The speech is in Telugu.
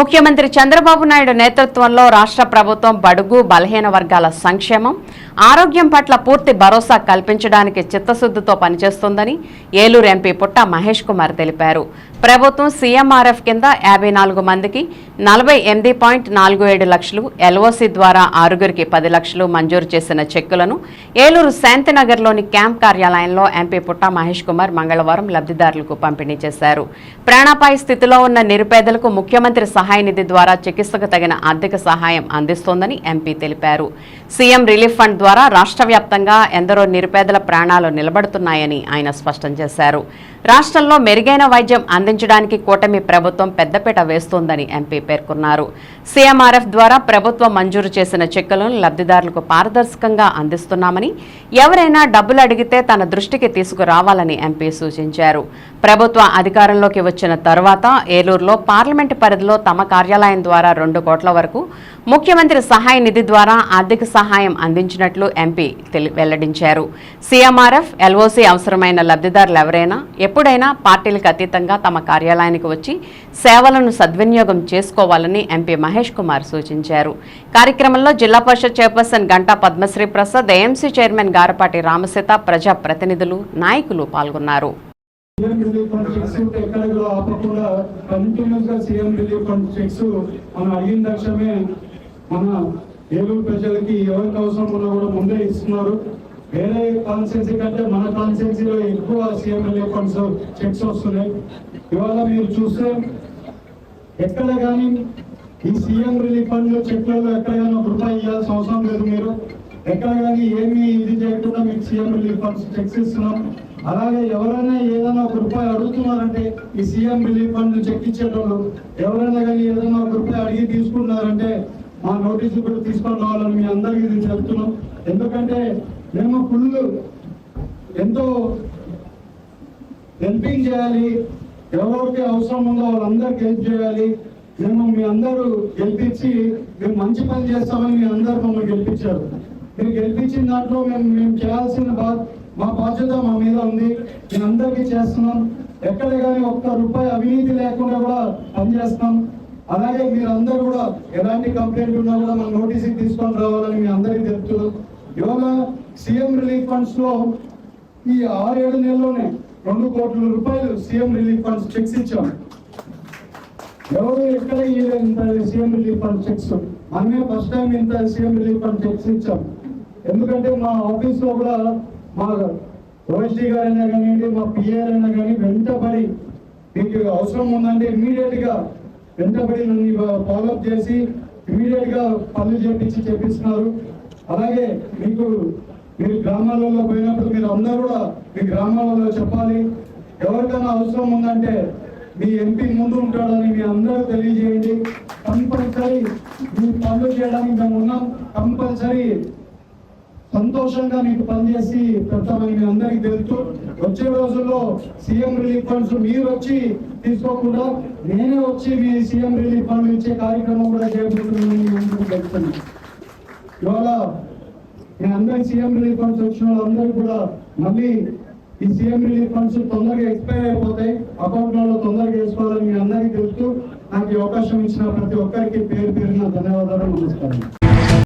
ముఖ్యమంత్రి చంద్రబాబు నాయుడు నేతృత్వంలో రాష్ట్ర ప్రభుత్వం బడుగు బలహీన వర్గాల సంక్షేమం ఆరోగ్యం పట్ల పూర్తి భరోసా కల్పించడానికి చిత్తశుద్ధితో పనిచేస్తోందని ఏలూరు ఎంపీ పుట్ట మహేష్ కుమార్ తెలిపారు. ప్రభుత్వం సీఎంఆర్ఎఫ్ కింద 54 మందికి 48.47 లక్షలు, ఎల్ఓసి ద్వారా 6గురికి 10 లక్షలు మంజూరు చేసిన చెక్కులను ఏలూరు శాంతినగర్లోని క్యాంప్ కార్యాలయంలో ఎంపీ పుట్ట మహేష్ కుమార్ మంగళవారం లబ్ధిదారులకు పంపిణీ చేశారు. ప్రాణాపాయ స్థితిలో ఉన్న నిరుపేదలకు ముఖ్యమంత్రి సహాయ నిధి ద్వారా చికిత్సకు తగిన ఆర్థిక సహాయం అందిస్తోందని ఎంపీ తెలిపారు. సీఎం రిలీఫ్ ఫండ్ ద్వారా రాష్ట్ర వ్యాప్తంగా ఎందరో నిరుపేదల ప్రాణాలు నిలబడుతున్నాయని ఆయన స్పష్టం చేశారు. రాష్ట్రంలో మెరుగైన వైద్యం అందించడానికి కూటమి ప్రభుత్వం పెద్దపీట వేస్తోందని ఎంపీ పేర్కొన్నారు. సీఎంఆర్ఎఫ్ ద్వారా ప్రభుత్వం మంజూరు చేసిన చెక్కులను లబ్ధిదారులకు పారదర్శకంగా అందిస్తున్నామని, ఎవరైనా డబ్బులు అడిగితే తన దృష్టికి తీసుకురావాలని ఎంపీ సూచించారు. ప్రభుత్వ అధికారంలోకి వచ్చిన తర్వాత ఏలూరులో పార్లమెంటు పరిధిలో తమ కార్యాలయం ద్వారా 2 కోట్ల వరకు ముఖ్యమంత్రి సహాయ నిధి ద్వారా ఆర్థిక సహాయం అందించినట్లు ఎంపీ వెల్లడించారు. సీఎంఆర్ఎఫ్, ఎల్ఓసి అవసరమైన లబ్ధిదారులు ఎవరైనా ఎప్పుడైనా పార్టీలకు అతీతంగా తమ కార్యాలయానికి వచ్చి సేవలను సద్వినియోగం చేసుకోవాలని ఎంపీ మహేష్ కుమార్ సూచించారు. కార్యక్రమంలో Zilla Parishad chairperson Ganta Padmasri Prasad, AMC chairman Garapati Ramaseetha, ప్రజా ప్రతినిధులు, నాయకులు పాల్గొన్నారు. సీఎం రిలీఫ్ ఫండ్ చెక్స్ ఎక్కడ ఆపకుండా కంటిన్యూస్ గా సీఎం రిలీఫ్ ఫండ్ చెక్స్ మనం అడిగిన తక్షణమే మన ఏలూరు ప్రజలకి ఎవరికి అవసరం ఉన్నా కూడా ముందే ఇస్తున్నారు. వేరే కాన్స్టిట్యున్సీ కంటే మన కాన్స్టిట్యున్సీలో ఎక్కువ సీఎం రిలీఫ్ ఫండ్స్ చెక్స్ వస్తున్నాయి. ఇవాళ మీరు చూస్తే ఎక్కడ కానీ ఈ సీఎం రిలీఫ్ ఫండ్ చెక్లలో ఎక్కడ కానీ రూపాయి ఇవ్వాల్సిన అవసరం లేదు. మీరు ఎక్కడ కానీ ఏమి ఇది చేయకుండా మీకు సీఎం రిలీఫ్ ఫండ్స్ చెక్స్ ఇస్తున్నాం. అలాగే ఎవరైనా ఏదైనా రూపాయి అడుగుతున్నారంటే ఈ సీఎం రిలీఫ్ ఫండ్ చెక్ ఇచ్చేటోళ్ళు ఎవరైనా కానీ ఏదైనా రూపాయి అడిగి తీసుకున్నారంటే మా నోటీసులు కూడా తీసుకొని రావాలని మీ అందరికీ ఇది చెప్తున్నాం. ఎందుకంటే మేము ఫుల్ ఎంతో హెల్పింగ్ చేయాలి, ఎవరికి అవసరం ఉందో వాళ్ళందరికీ హెల్ప్ చేయాలి. మేము మీ అందరూ గెలిపించి మేము మంచి పని చేస్తామని మీ అందరూ మమ్మల్ని గెలిపించారు. మీరు గెలిపించిన దాంట్లో మేము చేయాల్సిన మా బాధ్యత మా మీద ఉంది. మేము అందరికీ చేస్తున్నాం. ఎక్కడ కానీ ఒక్క రూపాయి అవినీతి లేకుండా కూడా పనిచేస్తున్నాం. అలాగే మీరు అందరూ కూడా ఎలాంటి కంప్లైంట్ ఉన్నా కూడా మన నోటీసుకి తీసుకొని రావాలని మీ అందరికీ తెలుపుతున్నాం. ఇవాళ సీఎం రిలీఫ్ ఫండ్స్ లో ఈ 6-7 నెలల్లోనే 2 కోట్ల రూపాయలు సీఎం రిలీఫ్ ఫండ్స్ చెక్స్ ఇచ్చాం. ఎవరు ఎక్కడ ఇంత సీఎం రిలీఫ్ ఫండ్ చెక్స్ మనమే ఫస్ట్ టైం ఇంత సీఎం రిలీఫ్ ఫండ్ చెక్స్ ఇచ్చాం. ఎందుకంటే మా ఆఫీస్ లో కూడా మా ఓఎస్డీ గారైనా కానివ్వండి, మా పిఆర్ అయినా కానీ వెంటబడి మీకు అవసరం ఉందంటే ఇమ్మీడియట్ గా వెంటబడి నన్ను ఫాలోఅప్ చేసి ఇమ్మీడియట్ గా పనులు చేపిస్తున్నారు. అలాగే మీరు గ్రామాలలో పోయినప్పుడు మీరు అందరూ కూడా మీ గ్రామాలలో చెప్పాలి. ఎవరికైనా అవసరం ఉందంటే మీ ఎంపీ ముందు ఉంటాడని మీ అందరూ తెలియజేయండి. కంపల్సరీ మీ పనులు చేయడానికి మేము ఉన్నాం. కంపల్సరీ సంతోషంగా మీకు పనిచేసి పెడతామని మీ అందరికీ తెలుస్తూ వచ్చే రోజుల్లో సీఎం రిలీఫ్ ఫండ్స్ మీరు వచ్చి తీసుకోకుండా నేనే వచ్చి మీ సీఎం రిలీఫ్ ఫండ్ ఇచ్చే కార్యక్రమం కూడా చేయబోతున్నాను. ఇవాళ మీ అందరికి సీఎం రిలీఫ్ ఫండ్స్ వచ్చిన వాళ్ళందరూ కూడా మళ్ళీ ఈ సీఎం రిలీఫ్ ఫండ్స్ తొందరగా ఎక్స్పైర్ అయిపోతాయి, అకౌంట్లలో తొందరగా వేసుకోవాలని మీ అందరికీ తెలుస్తూ నాకు ఈ అవకాశం ఇచ్చిన ప్రతి ఒక్కరికి పేరున ధన్యవాదాలు, నమస్కారం.